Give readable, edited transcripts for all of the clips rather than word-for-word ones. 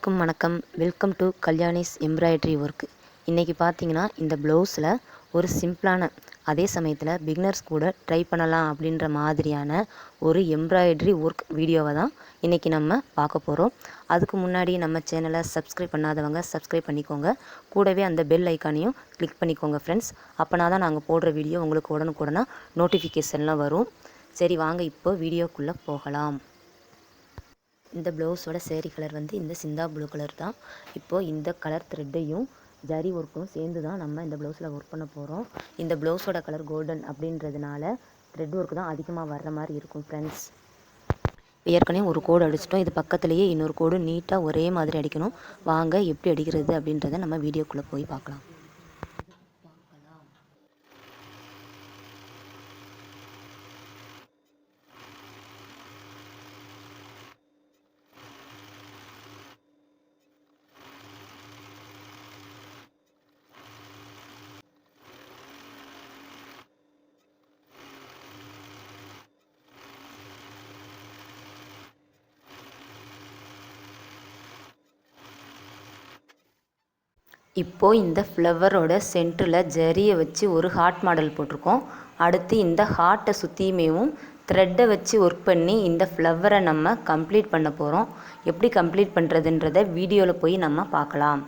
அனைவருக்கும் வணக்கம். Welcome to Kalyani's embroidery work. இன்றைக்கி பார்த்தீங்கன்னா இந்த ப்ளவுஸில் ஒரு சிம்பிளான அதே சமயத்தில் பிகினர்ஸ் கூட ட்ரை பண்ணலாம் அப்படின்ற மாதிரியான ஒரு எம்ப்ராய்டரி ஒர்க் வீடியோவை தான் இன்றைக்கி நம்ம பார்க்க போகிறோம். அதுக்கு முன்னாடி நம்ம சேனலை சப்ஸ்கிரைப் பண்ணாதவங்க சப்ஸ்கிரைப் பண்ணிக்கோங்க. கூடவே அந்த பெல் ஐக்கானையும் கிளிக் பண்ணிக்கோங்க ஃப்ரெண்ட்ஸ். அப்போனா தான் நாங்கள் போடுற வீடியோ உங்களுக்கு உடனுக்குடனே நோட்டிஃபிகேஷன்லாம் வரும். சரி வாங்க இப்போ வீடியோக்குள்ளே போகலாம். இந்த ப்ளவுஸோட சேரீ கலர் வந்து இந்த சிந்தா ப்ளூ கலர் தான். இப்போது இந்த கலர் த்ரெட்டையும் ஜரி ஒர்க்கும் சேர்ந்து தான் நம்ம இந்த ப்ளவுஸில் ஒர்க் பண்ண போகிறோம். இந்த ப்ளவுஸோட கலர் கோல்டன் அப்படின்றதுனால த்ரெட் ஒர்க் தான் அதிகமாக வர்ற மாதிரி இருக்கும் ஃப்ரெண்ட்ஸ். ஏற்கனவே ஒரு கோடு அடிச்சிட்டோம். இது பக்கத்துலேயே இன்னொரு கோடு நீட்டாக ஒரே மாதிரி அடிக்கணும். வாங்க எப்படி அடிக்கிறது அப்படின்றத நம்ம வீடியோக்குள்ளே போய் பார்க்கலாம். இப்போது இந்த ஃப்ளவரோட சென்டரில் ஜரியை வச்சு ஒரு ஹார்ட் மாடல் போட்டிருக்கோம். அடுத்து இந்த ஹார்ட்டை சுற்றியுமேவும் த்ரெட்டை வச்சு ஒர்க் பண்ணி இந்த ஃப்ளவரை நம்ம கம்ப்ளீட் பண்ண போகிறோம். எப்படி கம்ப்ளீட் பண்ணுறதுன்றதை வீடியோவில் போய் நம்ம பார்க்கலாம்.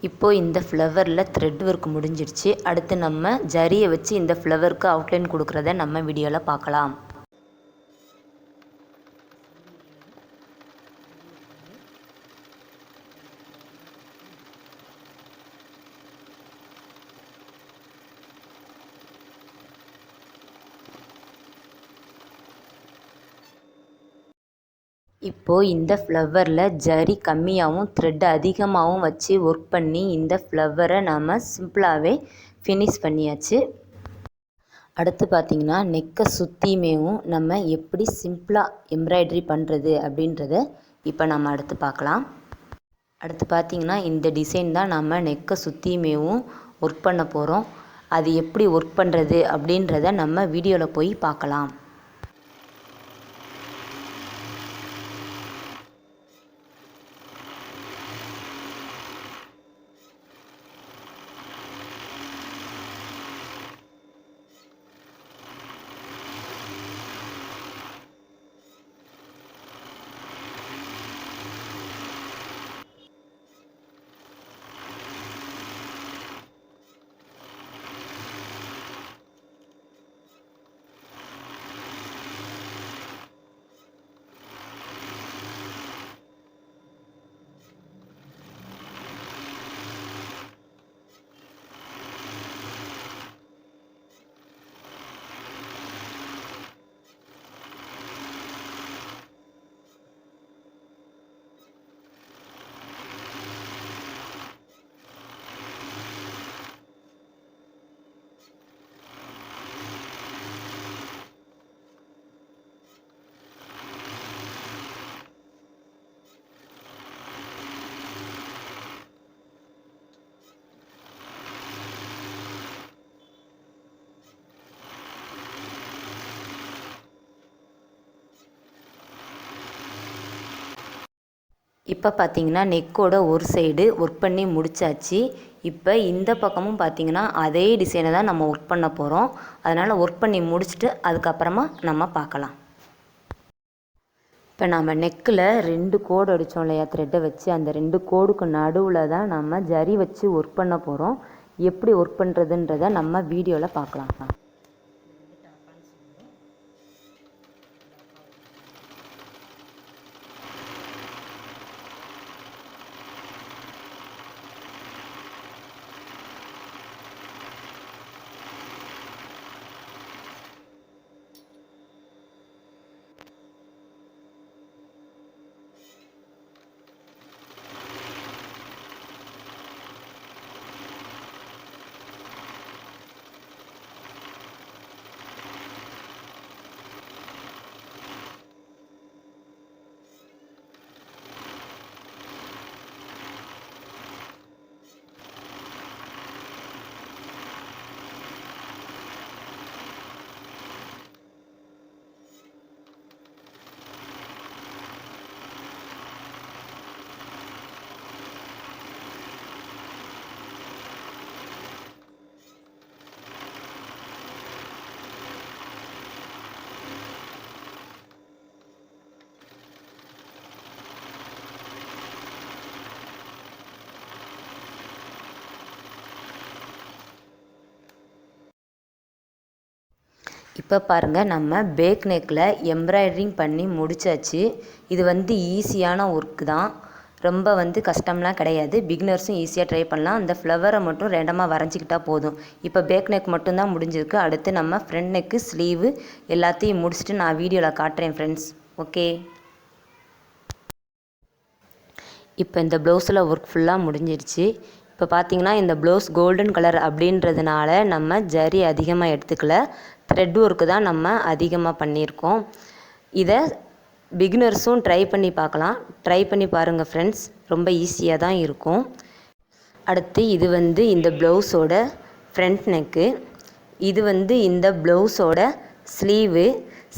இப்போது இந்த ஃப்ளவரில் த்ரெட் ஒர்க் முடிஞ்சிடுச்சு. அடுத்து நம்ம ஜரியை வச்சு இந்த ஃப்ளவருக்கு அவுட்லைன் கொடுக்குறத நம்ம வீடியோவில் பார்க்கலாம். இப்போது இந்த ஃப்ளவரில் ஜரி கம்மியாகவும் த்ரெட் அதிகமாகவும் வச்சு ஒர்க் பண்ணி இந்த ஃப்ளவரை நாம் சிம்பிளாகவே ஃபினிஷ் பண்ணியாச்சு. அடுத்து பார்த்திங்கன்னா நெக்கை சுற்றியுமேவும் நம்ம எப்படி சிம்பிளாக எம்ப்ராய்டரி பண்ணுறது அப்படின்றத இப்போ நம்ம அடுத்து பார்க்கலாம். அடுத்து பார்த்திங்கன்னா இந்த டிசைன் தான் நம்ம நெக்கை சுற்றியுமேவும் ஒர்க் பண்ண போகிறோம். அது எப்படி ஒர்க் பண்ணுறது அப்படின்றத நம்ம வீடியோவில் போய் பார்க்கலாம். இப்போ பார்த்திங்கன்னா நெக்கோட ஒரு சைடு ஒர்க் பண்ணி முடித்தாச்சு. இப்போ இந்த பக்கமும் பார்த்திங்கன்னா அதே டிசைனை தான் நம்ம ஒர்க் பண்ண போகிறோம். அதனால் ஒர்க் பண்ணி முடிச்சுட்டு அதுக்கப்புறமா நம்ம பார்க்கலாம். இப்போ நம்ம நெக்கில் 2 கோடு அடித்தோம் இல்லையா த்ரெட்டை வச்சு, அந்த 2 கோடுக்கு நடுவில் தான் நம்ம ஜரி வச்சு ஒர்க் பண்ண போகிறோம். எப்படி ஒர்க் பண்ணுறதுன்றதை நம்ம வீடியோவில் பார்க்கலாம். இப்போ பாருங்கள், நம்ம பேக் நெக்கில் எம்ப்ராய்டரிங் பண்ணி முடிச்சாச்சு. இது ஈஸியான ஒர்க்கு தான், ரொம்ப கஷ்டம்லாம் கிடையாது. பிகினர்ஸும் ஈஸியாக ட்ரை பண்ணலாம். அந்த ஃப்ளவரை மட்டும் ரெண்டமாக வரைஞ்சிக்கிட்டா போதும். இப்போ பேக் நெக் மட்டும்தான் முடிஞ்சிருக்கு. அடுத்து நம்ம ஃப்ரண்ட் நெக்கு, ஸ்லீவு எல்லாத்தையும் முடிச்சுட்டு நான் வீடியோவில் காட்டுறேன் ஃப்ரெண்ட்ஸ். ஓகே, இப்போ இந்த ப்ளவுஸில் ஒர்க் ஃபுல்லாக முடிஞ்சிருச்சு. இப்போ பார்த்தீங்கன்னா இந்த ப்ளவுஸ் கோல்டன் கலர் அப்படின்றதுனால நம்ம ஜரி அதிகமாக எடுத்துக்கல, த்ரெட் ஒர்க்கு தான் நம்ம அதிகமாக பண்ணியிருக்கோம். இதை பிகினர்ஸும் ட்ரை பண்ணி பார்க்கலாம். ட்ரை பண்ணி பாருங்கள் ஃப்ரெண்ட்ஸ், ரொம்ப ஈஸியாக தான் இருக்கும். அடுத்து இது இந்த ப்ளவுஸோட ஃப்ரண்ட் நெக்கு, இது இந்த ப்ளவுஸோட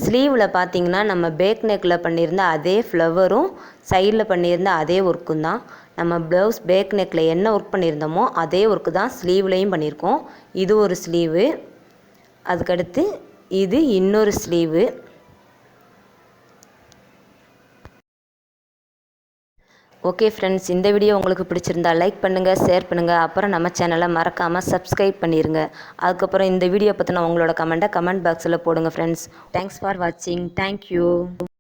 ஸ்லீவில் பார்த்தீங்கன்னா நம்ம பேக் நெக்கில் பண்ணியிருந்த அதே ஃப்ளவரும் சைடில் பண்ணியிருந்த அதே ஒர்க்கும் தான். நம்ம ப்ளவுஸ் பேக் நெக்கில் என்ன ஒர்க் பண்ணியிருந்தோமோ அதே ஒர்க்கு தான் ஸ்லீவ்லேயும் பண்ணியிருக்கோம். இது ஒரு ஸ்லீவு, அதுக்கடுத்து இது இன்னொரு ஸ்லீவு. ஓகே ஃப்ரெண்ட்ஸ், இந்த வீடியோ உங்களுக்கு பிடிச்சிருந்தா லைக் பண்ணுங்கள், ஷேர் பண்ணுங்கள், அப்புறம் நம்ம சேனலை மறக்காமல் சப்ஸ்கிரைப் பண்ணிடுங்க. அதுக்கப்புறம் இந்த வீடியோ பற்றின உங்களோட கமெண்ட் பாக்ஸில் போடுங்க ஃப்ரெண்ட்ஸ். தேங்க்ஸ் ஃபார் வாட்சிங். தேங்க்யூ.